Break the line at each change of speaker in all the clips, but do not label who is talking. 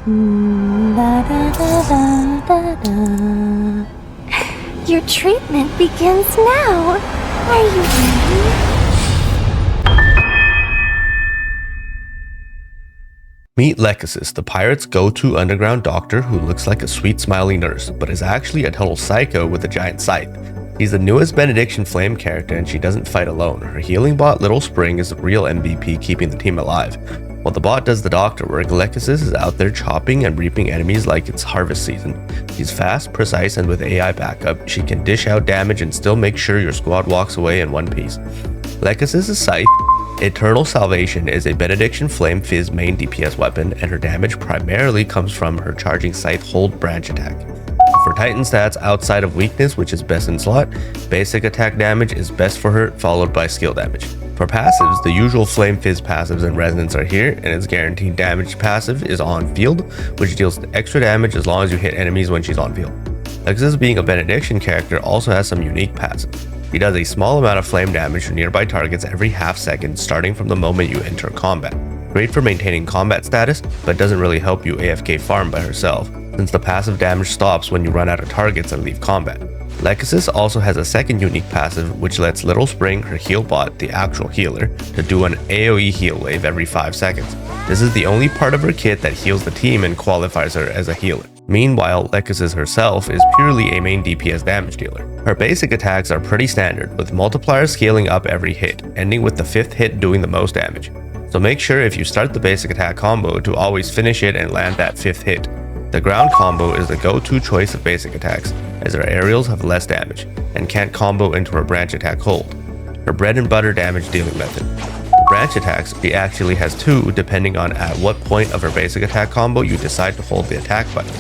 Your treatment begins now. Are you ready?
Meet Lechesis, the pirate's go-to underground doctor who looks like a sweet smiling nurse, but is actually a total psycho with a giant scythe. He's the newest Benediction flame character and she doesn't fight alone. Her healing bot Little Spring is the real MVP keeping the team alive. While the bot does the doctor work, Lechesis is out there chopping and reaping enemies like it's harvest season. She's fast, precise, and with AI backup, she can dish out damage and still make sure your squad walks away in one piece. Lechesis' scythe, Eternal Salvation, is a Benediction Flame Fizz main DPS weapon, and her damage primarily comes from her charging scythe hold branch attack. For Titan stats outside of weakness, which is best in slot, basic attack damage is best for her, followed by skill damage. For passives, the usual Flame Fizz passives and Resonance are here, and its guaranteed damage passive is on field, which deals extra damage as long as you hit enemies when she's on field. Lechesis, being a Benediction character, also has some unique passives. He does a small amount of flame damage to nearby targets every half second starting from the moment you enter combat. Great for maintaining combat status, but doesn't really help you AFK farm by herself, since the passive damage stops when you run out of targets and leave combat. Lechesis also has a second unique passive which lets Little Spring, her heal bot, the actual healer, to do an AoE heal wave every 5 seconds. This is the only part of her kit that heals the team and qualifies her as a healer. Meanwhile, Lechesis herself is purely a main DPS damage dealer. Her basic attacks are pretty standard, with multipliers scaling up every hit, ending with the 5th hit doing the most damage. So make sure if you start the basic attack combo to always finish it and land that 5th hit. The ground combo is the go-to choice of basic attacks, as her aerials have less damage, and can't combo into her branch attack hold, her bread and butter damage dealing method. Branch attacks, she actually has 2 depending on at what point of her basic attack combo you decide to hold the attack button.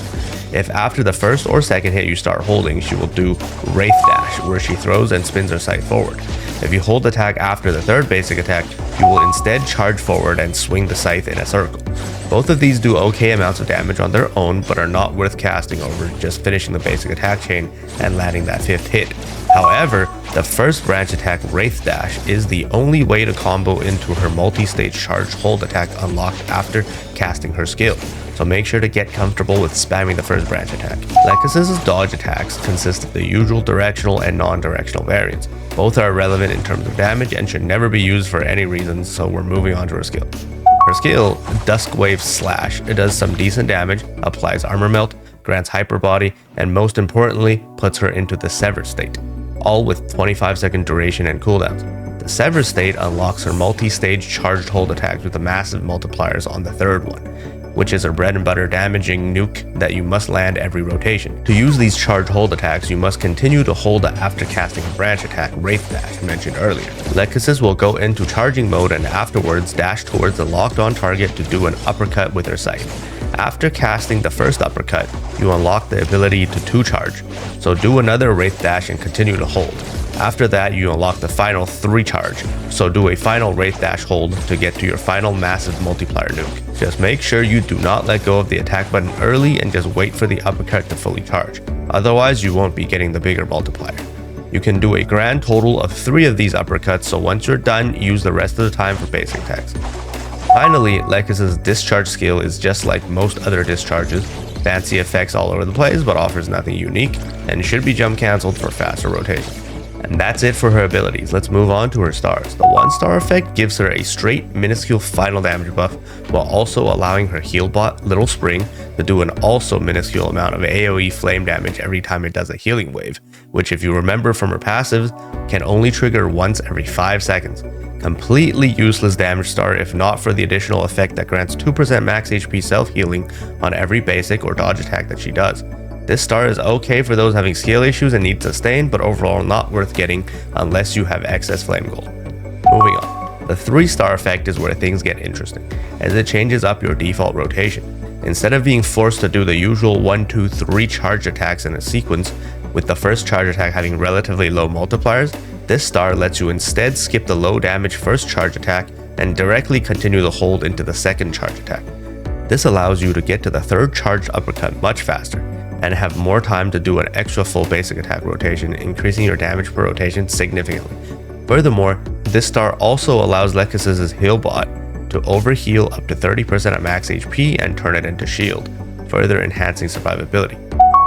If after the first or second hit you start holding, she will do Wraith Dash, where she throws and spins her scythe forward. If you hold attack after the third basic attack, you will instead charge forward and swing the scythe in a circle. Both of these do okay amounts of damage on their own, but are not worth casting over just finishing the basic attack chain and landing that 5th hit. However, the first branch attack, Wraith Dash, is the only way to combo into her multi-stage charge hold attack unlocked after casting her skill, so make sure to get comfortable with spamming the first branch attack. Lechesis' dodge attacks consist of the usual directional and non-directional variants. Both are irrelevant in terms of damage and should never be used for any reason, so we're moving on to her skill. Her skill, Duskwave Slash, it does some decent damage, applies armor melt, grants hyper body, and most importantly, puts her into the Sever state, all with 25-second duration and cooldowns. The Sever state unlocks her multi-stage charged hold attacks with the massive multipliers on the third one, which is her bread and butter damaging nuke that you must land every rotation. To use these charged hold attacks, you must continue to hold after casting a branch attack, Wraith Dash, mentioned earlier. Lechesis will go into charging mode and afterwards dash towards the locked on target to do an uppercut with her scythe. After casting the first uppercut, you unlock the ability to 2-charge, so do another Wraith Dash and continue to hold. After that, you unlock the final 3-charge, so do a final Wraith Dash hold to get to your final massive multiplier nuke. Just make sure you do not let go of the attack button early and just wait for the uppercut to fully charge, otherwise you won't be getting the bigger multiplier. You can do a grand total of 3 of these uppercuts, so once you're done, use the rest of the time for basic attacks. Finally, Lechesis' Discharge Skill is just like most other discharges, fancy effects all over the place but offers nothing unique, and should be jump cancelled for faster rotation. And that's it for her abilities. Let's move on to her stars. The 1-star effect gives her a straight minuscule final damage buff, while also allowing her heal bot, Little Spring, to do an also minuscule amount of AoE flame damage every time it does a healing wave, which if you remember from her passives, can only trigger once every 5 seconds. Completely useless damage star if not for the additional effect that grants 2% max HP self-healing on every basic or dodge attack that she does. This star is okay for those having skill issues and need sustain, but overall not worth getting unless you have excess flame gold. Moving on. The 3-star effect is where things get interesting, as it changes up your default rotation. Instead of being forced to do the usual 1, 2, 3 charge attacks in a sequence, with the first charge attack having relatively low multipliers, this star lets you instead skip the low damage first charge attack and directly continue the hold into the second charge attack. This allows you to get to the third charged uppercut much faster, and have more time to do an extra full basic attack rotation, increasing your damage per rotation significantly. Furthermore, this star also allows Lechesis' heal bot to overheal up to 30% of max HP and turn it into shield, further enhancing survivability.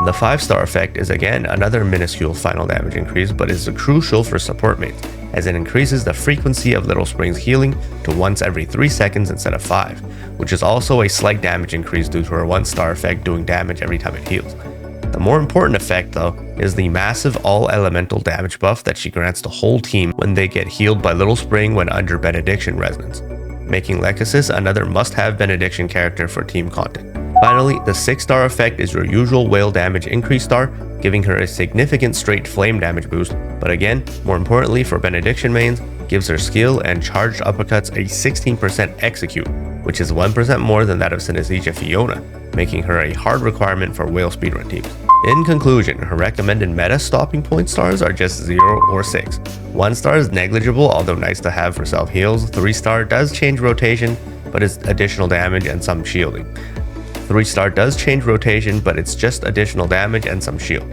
The 5-star effect is again another minuscule final damage increase, but is crucial for support mains, as it increases the frequency of Little Spring's healing to once every 3 seconds instead of 5, which is also a slight damage increase due to her 1-star effect doing damage every time it heals. The more important effect though is the massive all-elemental damage buff that she grants the whole team when they get healed by Little Spring when under Benediction resonance, making Lechesis another must-have Benediction character for team content. Finally, the 6-star effect is your usual whale damage increase star, giving her a significant straight flame damage boost, but again, more importantly for Benediction mains, gives her skill and charged uppercuts a 16% execute, which is 1% more than that of Synesthesia Fiona, making her a hard requirement for whale speedrun teams. In conclusion, her recommended meta stopping point stars are just 0 or 6. 1-star is negligible, although nice to have for self-heals. 3-star does change rotation, but it's additional damage and some shielding. 3-star does change rotation, but it's just additional damage and some shield.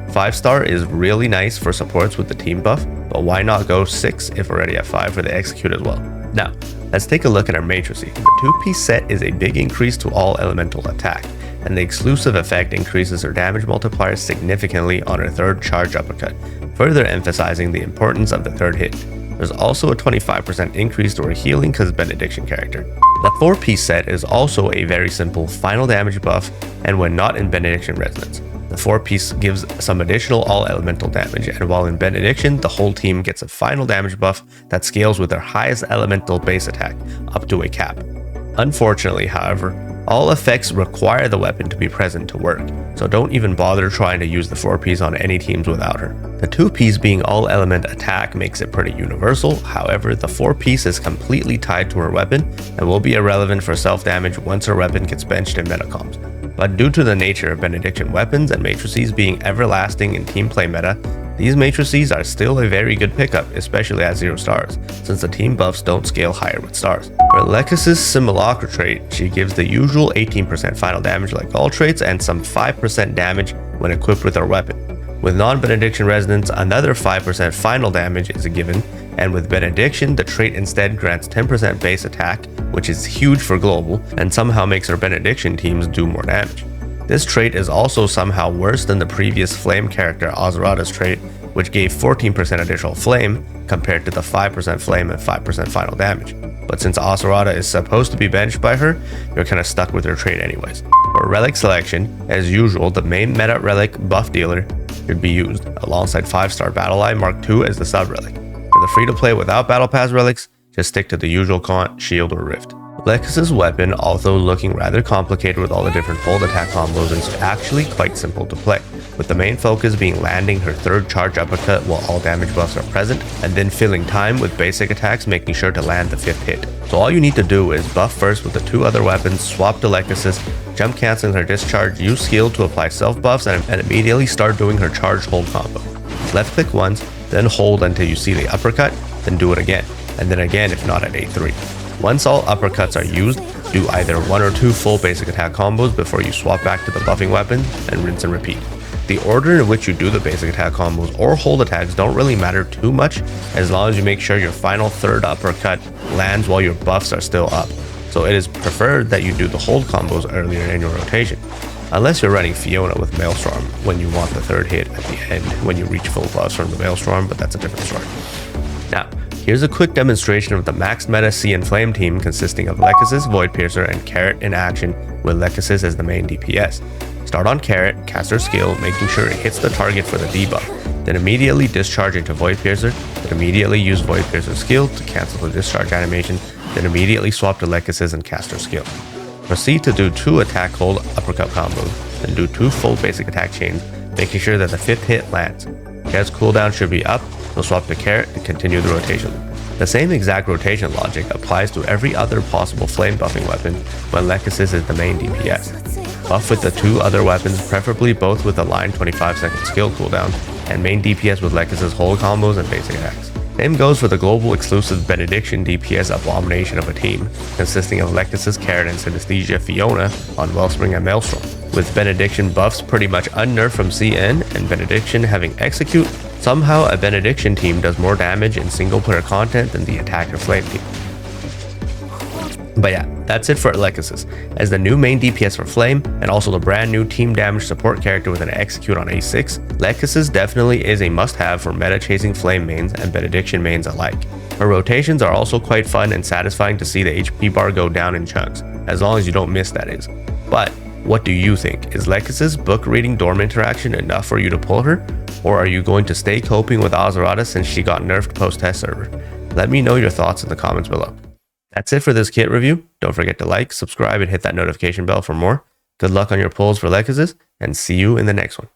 5-star is really nice for supports with the team buff, but why not go 6 if already at 5 for the execute as well? Now, let's take a look at our matrices. The 2-piece set is a big increase to all elemental attack, and the exclusive effect increases her damage multiplier significantly on her 3rd charge uppercut, further emphasizing the importance of the 3rd hit. There's also a 25% increase to her healing because Benediction character. The 4-piece set is also a very simple final damage buff, and when not in Benediction resonance, the 4-piece gives some additional all-elemental damage, and while in Benediction, the whole team gets a final damage buff that scales with their highest elemental base attack, up to a cap. Unfortunately, however, all effects require the weapon to be present to work, so don't even bother trying to use the 4-piece on any teams without her. The 2-piece being all-element attack makes it pretty universal, however the 4-piece is completely tied to her weapon and will be irrelevant for self-damage once her weapon gets benched in metacoms. But due to the nature of Benediction weapons and matrices being everlasting in team play meta, these matrices are still a very good pickup, especially at 0 stars, since the team buffs don't scale higher with stars. For Lechesis' Simulacra Trait, she gives the usual 18% final damage like all traits and some 5% damage when equipped with her weapon. With non-Benediction resonance, another 5% final damage is a given, and with Benediction, the trait instead grants 10% base attack, which is huge for global, and somehow makes her Benediction teams do more damage. This trait is also somehow worse than the previous flame character Azurata's trait, which gave 14% additional flame compared to the 5% flame and 5% final damage. But since Azurata is supposed to be benched by her, you're kinda stuck with her trait anyways. For Relic Selection, as usual, the main meta relic buff dealer should be used, alongside 5-star Battle Eye Mark II as the sub-relic. For the free-to-play without Battle Pass relics, just stick to the usual Gaunt, Shield, or Rift. Lechesis' weapon, although looking rather complicated with all the different hold attack combos, is actually quite simple to play, with the main focus being landing her 3rd charge uppercut while all damage buffs are present, and then filling time with basic attacks making sure to land the 5th hit. So all you need to do is buff first with the 2 other weapons, swap to Lechesis, jump canceling her discharge, use skill to apply self buffs, and immediately start doing her charge hold combo. Left click once, then hold until you see the uppercut, then do it again, and then again if not at A3. Once all uppercuts are used, do either 1 or 2 full basic attack combos before you swap back to the buffing weapon, and rinse and repeat. The order in which you do the basic attack combos or hold attacks don't really matter too much, as long as you make sure your final 3rd uppercut lands while your buffs are still up. So it is preferred that you do the hold combos earlier in your rotation, unless you're running Fiona with Maelstrom when you want the 3rd hit at the end when you reach full buffs from the Maelstrom, but that's a different story. Now, here's a quick demonstration of the maxed meta Sea and Flame team consisting of Lechesis, Voidpiercer, and Carrot in action with Lechesis as the main DPS. Start on Carrot, cast her skill, making sure it hits the target for the debuff, then immediately discharge into Voidpiercer, then immediately use Voidpiercer's skill to cancel the discharge animation, then immediately swap to Lechesis and cast her skill. Proceed to do 2 attack hold uppercut combos, then do 2 full basic attack chains, making sure that the 5th hit lands. Carrot's cooldown should be up, so swap to Carrot and continue the rotation loop. The same exact rotation logic applies to every other possible flame buffing weapon when Lechesis is the main DPS. Buff with the 2 other weapons, preferably both with a line 25-second skill cooldown, and main DPS with Lechesis hold combos and basic attacks. Same goes for the global exclusive Benediction DPS abomination of a team, consisting of Lechesis, Carrot, and Synesthesia Fiona on Wellspring and Maelstrom, with Benediction buffs pretty much unnerfed from CN and Benediction having execute. Somehow a Benediction team does more damage in single player content than the attacker flame team. But yeah, that's it for Lechesis. As the new main DPS for Flame, and also the brand new team damage support character with an execute on A6, Lechesis definitely is a must-have for meta chasing Flame mains and Benediction mains alike. Her rotations are also quite fun and satisfying to see the HP bar go down in chunks, as long as you don't miss, that is. But what do you think? Is Lechesis book reading dorm interaction enough for you to pull her? Or are you going to stay coping with Azarada since she got nerfed post-test server? Let me know your thoughts in the comments below. That's it for this kit review. Don't forget to like, subscribe, and hit that notification bell for more. Good luck on your pulls for Lechesis, and see you in the next one.